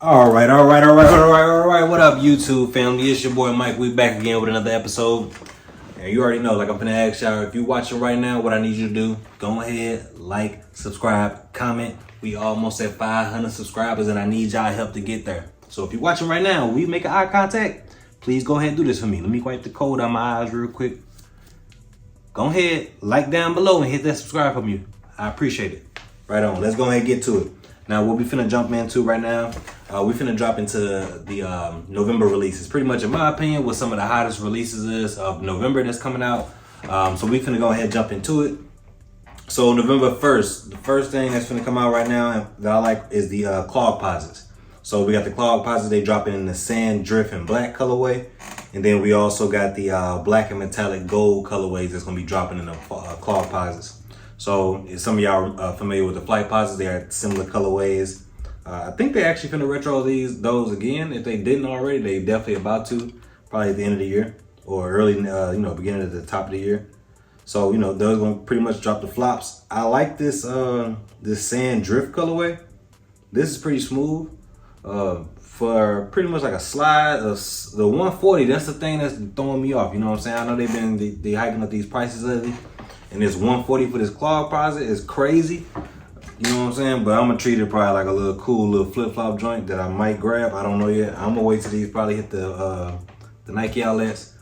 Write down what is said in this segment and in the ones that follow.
All right. What up, YouTube family? It's your boy Mike. We back again with another episode. And you already know, like I'm finna ask y'all, if you watching right now, what I need you to do, go ahead, like, subscribe, comment. We almost at 500 subscribers and I need y'all help to get there. So if you're watching right now, we make eye contact, please go ahead and do this for me. Let me wipe the cold out my eyes real quick. Go ahead, like down below and hit that subscribe from you. I appreciate it. Right on, let's go ahead and get to it. Now, what we finna jump into right now, we finna drop into the November releases. Pretty much, in my opinion, what some of the hottest releases is of November that's coming out. So we finna go ahead and jump into it. So November 1st, the first thing that's finna come out right now that I like is the clog posits. So we got the clog posits, they dropping in the sand, drift, and black colorway. And then we also got the black and metallic gold colorways that's gonna be dropping in the clog posits. So if some of y'all are familiar with the flight posits, they are similar colorways. I think they actually finna retro those again. If they didn't already, they definitely about to, probably at the end of the year or early, beginning of the top of the year. So, they're gonna pretty much drop the flops. I like this this sand drift colorway. This is pretty smooth. For pretty much like a slide, the 140, that's the thing that's throwing me off. You know what I'm saying? I know they hiking up these prices lately. And this 140 for this clog posit is crazy. You know what I'm saying? But I'm gonna treat it probably like a little cool little flip-flop joint that I might grab. I don't know yet. I'm gonna wait till these probably hit the Nike outlets.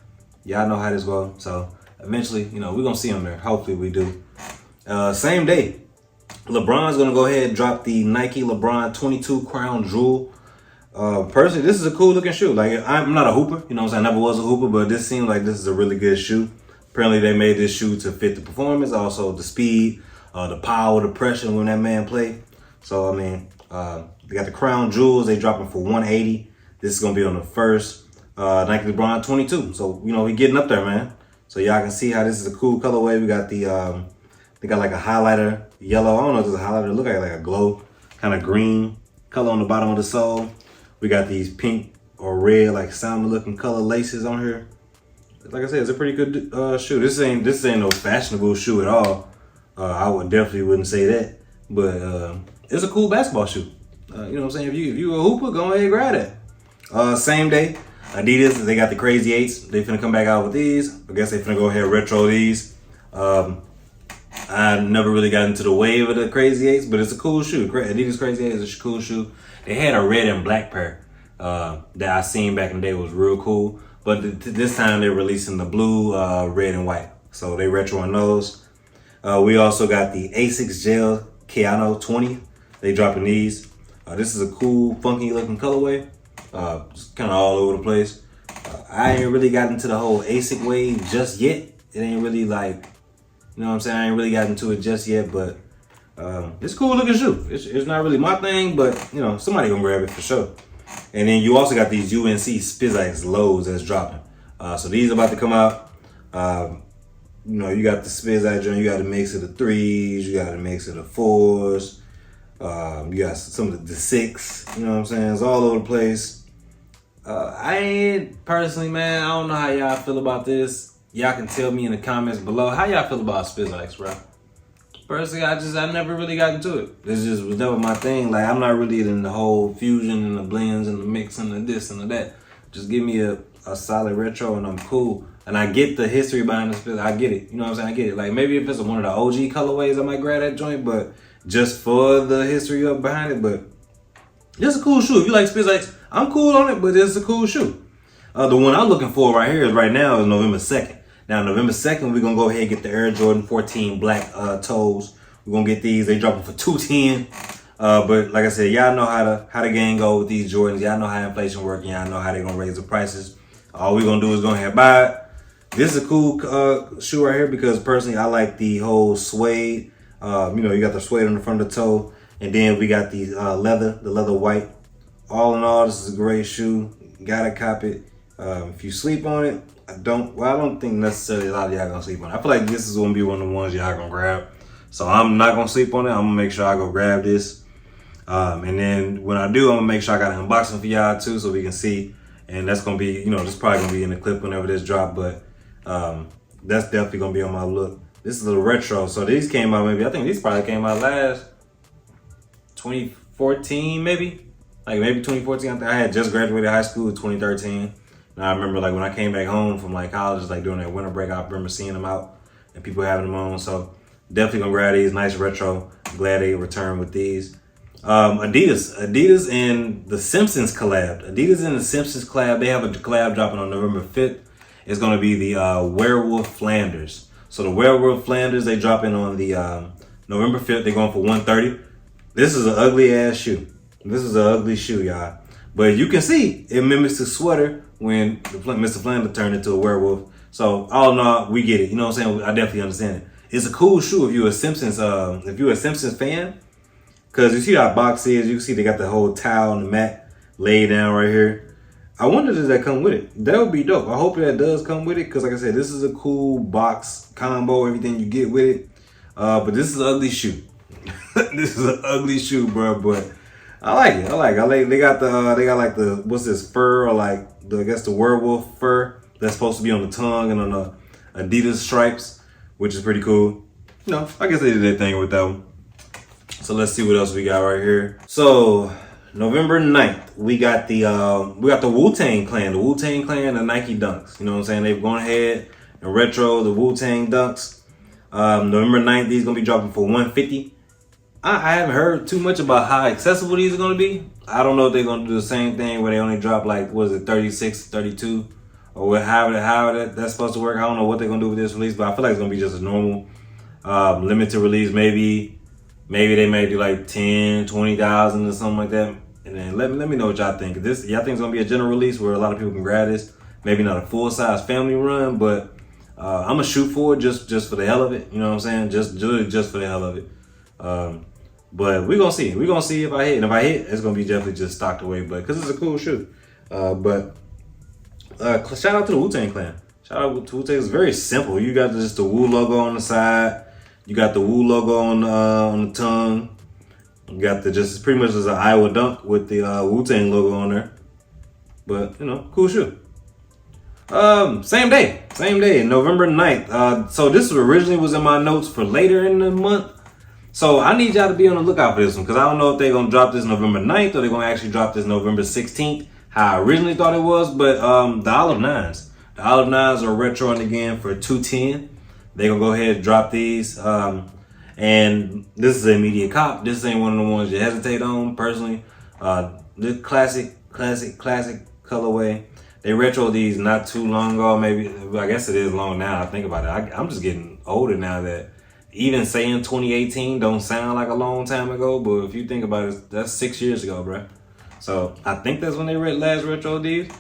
Y'all know how this goes. So eventually, we're gonna see them there. Hopefully we do. Same day, LeBron's gonna go ahead and drop the Nike LeBron 22 Crown Jewel. Personally, this is a cool looking shoe. Like, I'm not a hooper, you know what I'm saying? I never was a hooper, but this seems like this is a really good shoe. Apparently they made this shoe to fit the performance, also the speed, the power, the pressure when that man play. So, they got the Crown Jewels. They dropping for $180. This is going to be on the first Nike LeBron 22. So, we getting up there, man. So y'all can see how this is a cool colorway. We got the, they got like a highlighter yellow. I don't know if it's a highlighter. It look like a glow kind of green color on the bottom of the sole. We got these pink or red, like salmon looking color laces on here. Like I said, it's a pretty good shoe. This ain't no fashionable shoe at all. I definitely wouldn't say that, but it's a cool basketball shoe. You know what I'm saying? If you a hooper, go ahead and grab that. Same day, Adidas, they got the Crazy 8's. They finna come back out with these. I guess they finna go ahead and retro these. I never really got into the wave of the Crazy 8's, but it's a cool shoe. Adidas Crazy 8 is a cool shoe. They had a red and black pair that I seen back in the day. Was real cool. But this time they're releasing the blue, red, and white. So they retroing those. We also got the Asics Gel Keanu 20. They dropping these. This is a cool, funky looking colorway. Just kind of all over the place. I ain't really got into the whole Asics wave just yet. It ain't really like, you know what I'm saying? I ain't really got into it just yet, but it's a cool looking shoe. It's not really my thing, but somebody gonna grab it for sure. And then you also got these UNC Spizikes lows that's dropping. So these are about to come out. You got the Spizike joint, you got a mix of the 3's, you got a mix of the 4's, you got some of the 6, you know what I'm saying? It's all over the place. I ain't personally, man, I don't know how y'all feel about this. Y'all can tell me in the comments below. How y'all feel about Spizikes, bro? Personally, I never really got into it. This just was never my thing. Like, I'm not really in the whole fusion and the blends and the mix and the this and the that. Just give me a solid retro and I'm cool. And I get the history behind this. I get it. You know what I'm saying? I get it. Like, maybe if it's one of the OG colorways, I might grab that joint. But just for the history up behind it. But it's a cool shoe. If you like Spizikes, I'm cool on it, but it's a cool shoe. The one I'm looking for right now is November 2nd. Now, November 2nd, we're going to go ahead and get the Air Jordan 14 black toes. We're going to get these. They dropping for $210. But like I said, y'all know how the game go with these Jordans. Y'all know how inflation works. Y'all know how they're going to raise the prices. All we're going to do is go ahead and buy it. This is a cool shoe right here because personally, I like the whole suede. You got the suede on the front of the toe. And then we got the leather white. All in all, this is a great shoe. Gotta cop it. If you sleep on it, I don't think necessarily a lot of y'all gonna sleep on it. I feel like this is gonna be one of the ones y'all gonna grab. So I'm not gonna sleep on it. I'm gonna make sure I go grab this. And then when I do, I'm gonna make sure I got an unboxing for y'all too so we can see. And that's gonna be, this probably gonna be in the clip whenever this drop, but that's definitely gonna be on my look. This is a retro. So these came out I think these probably came out last 2014 maybe. like maybe 2014. I think I had just graduated high school in 2013. And I remember like when I came back home from like college, like during that winter break, I remember seeing them out and people having them on. So definitely gonna grab these. Nice retro. Glad they returned with these. Adidas and the Simpsons collab. Adidas and the Simpsons collab. They have a collab dropping on November 5th. It's gonna be the Werewolf Flanders. So the Werewolf Flanders, they dropping on the November 5th. They're going for $130. This is an ugly ass shoe. This is an ugly shoe, y'all. But you can see it mimics the sweater when Mr. Flanders turned into a werewolf. So all in all, we get it. You know what I'm saying? I definitely understand it. It's a cool shoe if you're a Simpsons fan. Cause you see how box is, you can see they got the whole towel and the mat laid down right here. I wonder does that come with it? That would be dope. I hope that does come with it. Cause like I said, this is a cool box combo, everything you get with it. But this is an ugly shoe. This is an ugly shoe, bro. But I like it. I like it. They got like the what's this fur or like I guess the werewolf fur that's supposed to be on the tongue and on the Adidas stripes, which is pretty cool. You know, I guess they did their thing with that one. So let's see what else we got right here. So November 9th, we got the Wu-Tang Clan. The Wu-Tang Clan, the Nike Dunks. You know what I'm saying? They've gone ahead and retro the Wu-Tang Dunks. November 9th, these gonna be dropping for $150. I haven't heard too much about how accessible these are gonna be. I don't know if they're gonna do the same thing where they only drop like, what is it, 36, 32, or how that's supposed to work. I don't know what they're gonna do with this release, but I feel like it's gonna be just a normal limited release. Maybe they may do like 10, 20,000 or something like that. And then let me know what y'all think. Y'all think it's gonna be a general release where a lot of people can grab this? Maybe not a full size family run, but I'm gonna shoot for it just for the hell of it. You know what I'm saying? Just for the hell of it. But we're gonna see. We're gonna see if I hit. And if I hit, it's gonna be definitely just stocked away. But because it's a cool shoe. But shout out to the Wu-Tang Clan. Shout out to Wu-Tang. It's very simple. You got just the Wu logo on the side. You got the Wu logo on the tongue. You got just pretty much as an Iowa dunk with the Wu-Tang logo on there. But you know, cool shoe. Same day, November 9th. So this originally was in my notes for later in the month. So I need y'all to be on the lookout for this one, because I don't know if they're gonna drop this November 9th or they're gonna actually drop this November 16th, how I originally thought it was. But the Olive 9's. The Olive 9's are retroing again for $210. They're gonna go ahead and drop these. And this is an immediate cop. This ain't one of the ones you hesitate on, personally. The classic colorway. They retro these not too long ago. Maybe, I guess it is long now. I think about it. I'm just getting older now that even saying 2018 don't sound like a long time ago. But if you think about it, that's 6 years ago, bro. So I think that's when they last retro these.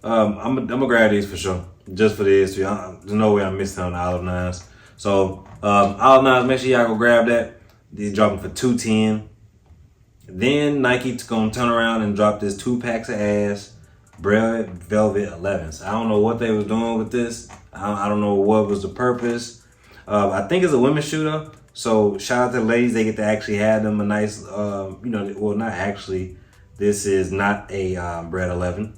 I'm gonna grab these for sure, just for the history. There's no way I'm missing on the Olive 9's. So Olive 9's, make sure y'all go grab that. These dropping for $210. Then Nike's gonna turn around and drop this 2 packs of ass Red Velvet 11s. I don't know what they was doing with this. I don't know what was the purpose. I think it's a women's shoe though. So shout out to the ladies. They get to actually have them a nice, well, not actually. This is not a Red 11.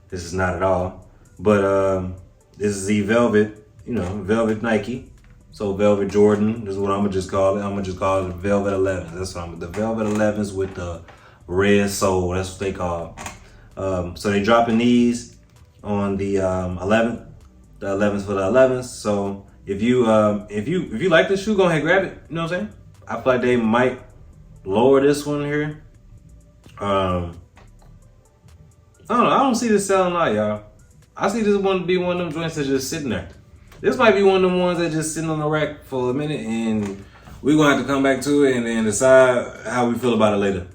This is not at all. But this is the Velvet, Velvet Nike. So Velvet Jordan, this is what I'm gonna just call it. I'm gonna just call it Velvet 11s. That's what the Velvet 11s with the red sole. That's what they call it. So they dropping these on the 11th. The 11s for the 11s. So if you like this shoe, go ahead and grab it. You know what I'm saying? I feel like they might lower this one here. I don't know. I don't see this selling out, y'all. I see this one to be one of them joints that's just sitting there. This might be one of them ones that just sitting on the rack for a minute, and we're gonna have to come back to it and then decide how we feel about it later.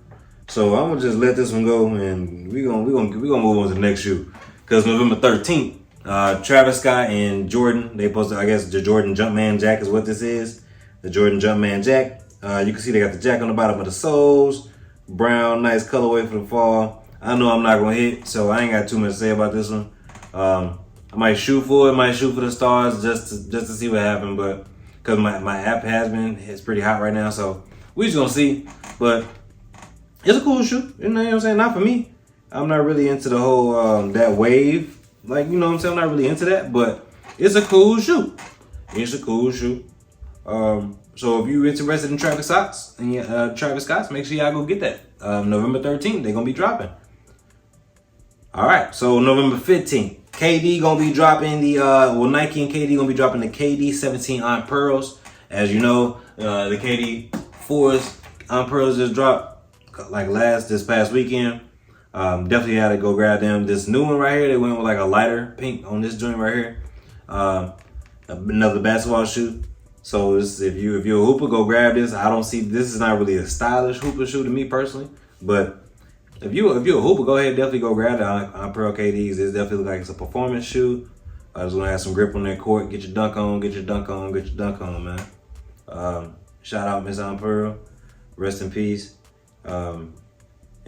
So I'm gonna just let this one go, and we're gonna move on to the next shoe. Cause November 13th, Travis Scott and Jordan, they posted, I guess the Jordan Jumpman Jack is what this is. The Jordan Jumpman Jack. You can see they got the jack on the bottom of the soles. Brown, nice colorway for the fall. I know I'm not gonna hit, so I ain't got too much to say about this one. I might shoot for it, might shoot for the stars just to see what happened, but because my app it's pretty hot right now, so we just gonna see. But it's a cool shoe, you know what I'm saying? Not for me. I'm not really into the whole that wave, like, you know what I'm saying? I'm not really into that, but it's a cool shoe. It's a cool shoe. So if you're interested in Travis Scott's, make sure y'all go get that. November 13th, they're gonna be dropping. All right, so November 15th, KD gonna be dropping the Nike and KD gonna be dropping the KD 17 on pearls. As you know, the KD 4s on pearls just dropped like this past weekend. Definitely had to go grab them. This new one right here, they went with like a lighter pink on this joint right here. Another basketball shoe. So if you're a hooper, go grab this. I don't see this is not really a stylish hooper shoe to me personally, but if you're a hooper, go ahead, definitely go grab it on Pearl KDs. It definitely look like it's a performance shoe. I just want to have some grip on that court. Get your dunk on, man. Shout out Miss On Pearl. Rest in peace. And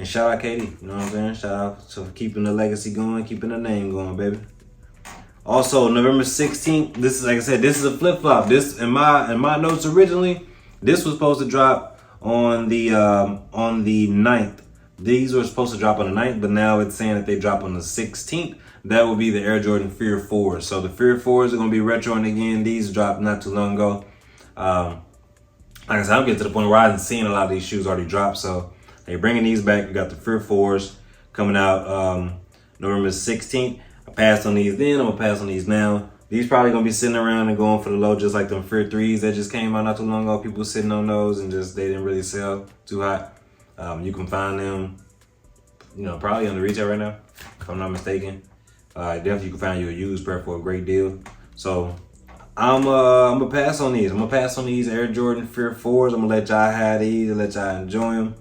shout out KD. You know what I'm saying? Shout out to keeping the legacy going, keeping the name going, baby. Also, November 16th, this is, like I said, this is a flip-flop. This, in my notes originally, this was supposed to drop on the 9th. These were supposed to drop on the 9th, but now it's saying that they drop on the 16th. That will be the Air Jordan Fear 4s. So the Fear 4s are going to be retroing again. These dropped not too long ago. Like I said, I'm getting to the point where I've seen a lot of these shoes already drop. So they're bringing these back. You got the Fear 4s coming out November 16th. I passed on these then. I'm going to pass on these now. These probably going to be sitting around and going for the low, just like them Fear 3s that just came out not too long ago. People sitting on those and just they didn't really sell too hot. You can find them, probably on the retail right now, if I'm not mistaken. Definitely you can find you a used pair for a great deal. So I'm gonna pass on these. I'm gonna pass on these Air Jordan Fear 4s. I'm gonna let y'all have these and let y'all enjoy them.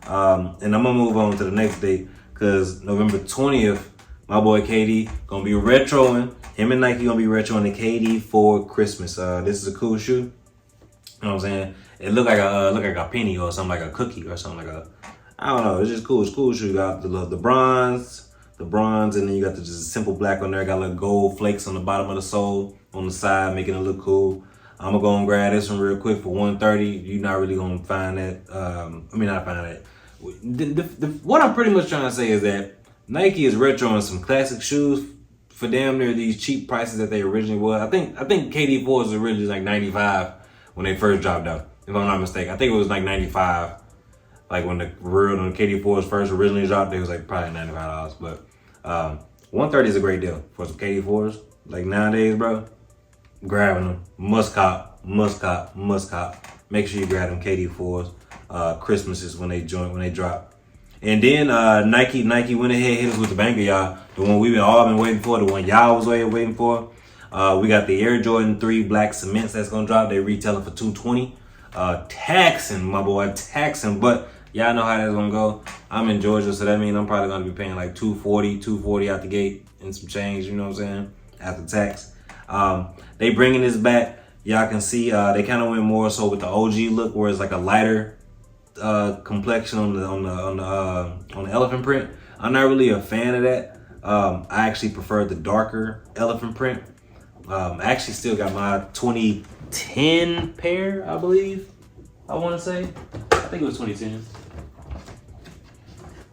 And I'm gonna move on to the next date, because November 20th, my boy KD gonna be retroing. Him and Nike gonna be retroing the KD for Christmas. This is a cool shoe. You know what I'm saying? It look like a penny or something, like a cookie or something, like I don't know. It's just cool. It's cool shoe. You got the bronze, and then you got the just simple black on there. Got little gold flakes on the bottom of the sole, on the side, making it look cool. I'm gonna go and grab this one real quick for $130. You're not really gonna find that. Not find that. What I'm pretty much trying to say is that Nike is retroing some classic shoes for damn near these cheap prices that they originally was. I think KD 4 was originally like $95 when they first dropped out, if I'm not mistaken. I think it was like $95. Like when the KD 4s first originally dropped, it was like probably $95. But $130 is a great deal for some KD 4s. Like nowadays, bro, grabbing them. Must cop. Make sure you grab them KD 4s. Christmas is when they drop. And then Nike went ahead and hit us with the banger, y'all. The one we've all been waiting for, the one y'all was waiting for. We got the Air Jordan 3 Black Cements that's gonna drop. They retailing for $220. Taxing, my boy, taxing. But y'all know how that's gonna go. I'm in Georgia, so that means I'm probably gonna be paying like $240 out the gate and some change, you know what I'm saying, after tax. They bringing this back. Y'all can see they kind of went more so with the OG look, where it's like a lighter complexion on the elephant print. I'm not really a fan of that. I actually prefer the darker elephant print. I actually still got my 2010 pair, I believe. I want to say. I think it was 2010.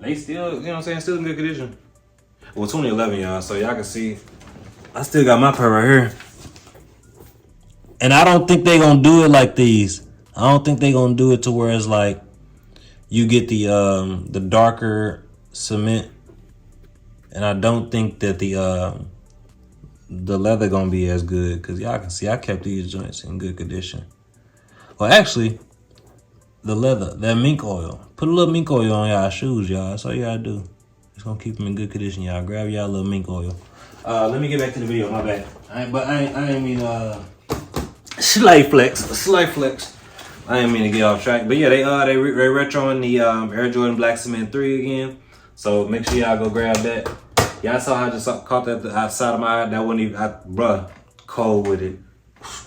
They still, you know what I'm saying, still in good condition. Well, 2011, y'all. So y'all can see, I still got my pair right here. And I don't think they gonna do it like these. I don't think they gonna do it to where it's like you get the darker cement, and I don't think that the leather gonna be as good, because y'all can see I kept these joints in good condition. Well, actually, the leather, that mink oil, put a little mink oil on y'all shoes, y'all. That's all y'all do. It's gonna keep them in good condition, y'all. Grab y'all a little mink oil. Let me get back to the video. My bad. I ain't mean slight flex. I didn't mean to get off track, but yeah, they retroing the Air Jordan Black Cement 3 again. So make sure y'all go grab that. Y'all saw how I just caught that outside of my eye. That wasn't even, bruh, cold with it.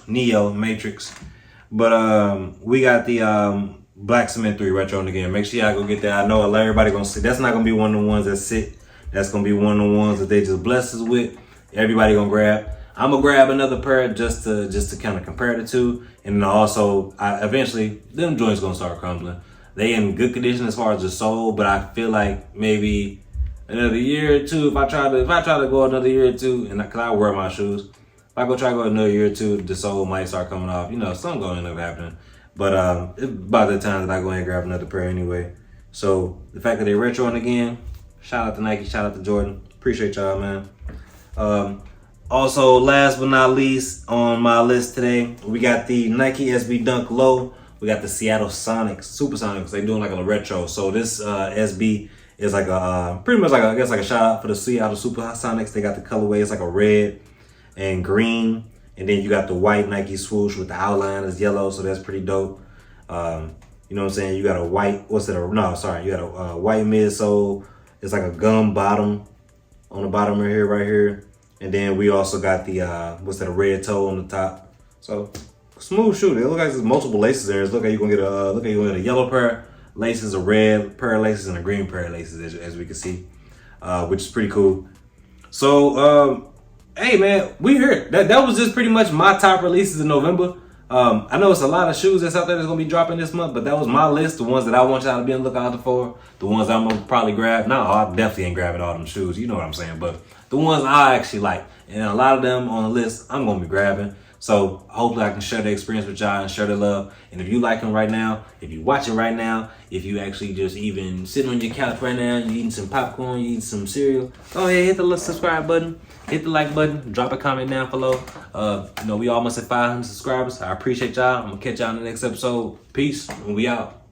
Neo Matrix. But we got the Black Cement 3 retroing again. Make sure y'all go get that. I know everybody gonna see. That's not gonna be one of the ones that sit. That's gonna be one of the ones that they just bless us with. Everybody gonna grab. I'm gonna grab another pair just to kind of compare the two, and then also eventually them joints gonna start crumbling. They in good condition as far as the sole, but I feel like maybe another year or two, if I try to go another year or two, and cause I wear my shoes, if I try to go another year or two, the sole might start coming off. You know, something gonna end up happening. But it's about the time that I go ahead and grab another pair anyway. So the fact that they retroing again, Shout out to Nike, shout out to Jordan. Appreciate y'all, man. Also, last but not least, on my list today, we got the Nike SB Dunk Low. We got the Seattle Sonics, Supersonics. They doing like a retro. So this SB is like a pretty much like I guess like a shout out for the Seattle Supersonics. They got the colorway. It's like a red and green, and then you got the white Nike swoosh with the outline is yellow. So that's pretty dope. You know what I'm saying? You got a white. You got a white midsole. It's like a gum bottom on the bottom right here. And then we also got the a red toe on the top. So smooth shoe. It looks like there's multiple laces there. Look like you're gonna get a yellow pair of laces, a red pair of laces, and a green pair of laces, as we can see, which is pretty cool. So hey man, we heard that was just pretty much my top releases in November. I know it's a lot of shoes that's out there that's gonna be dropping this month, but that was my list. The ones that I want y'all to be on the lookout for. The ones I'm gonna probably grab. No, I definitely ain't grabbing all them shoes. You know what I'm saying? But the ones I actually like, and a lot of them on the list, I'm gonna be grabbing. So hopefully I can share the experience with y'all and share the love. And if you like them right now, if you watching right now, if you actually just even sitting on your couch right now, you eating some popcorn, you eating some cereal, go ahead, hit the little subscribe button, hit the like button, drop a comment down below. We almost at 500 subscribers. I appreciate y'all. I'm gonna catch y'all in the next episode. Peace, and we out.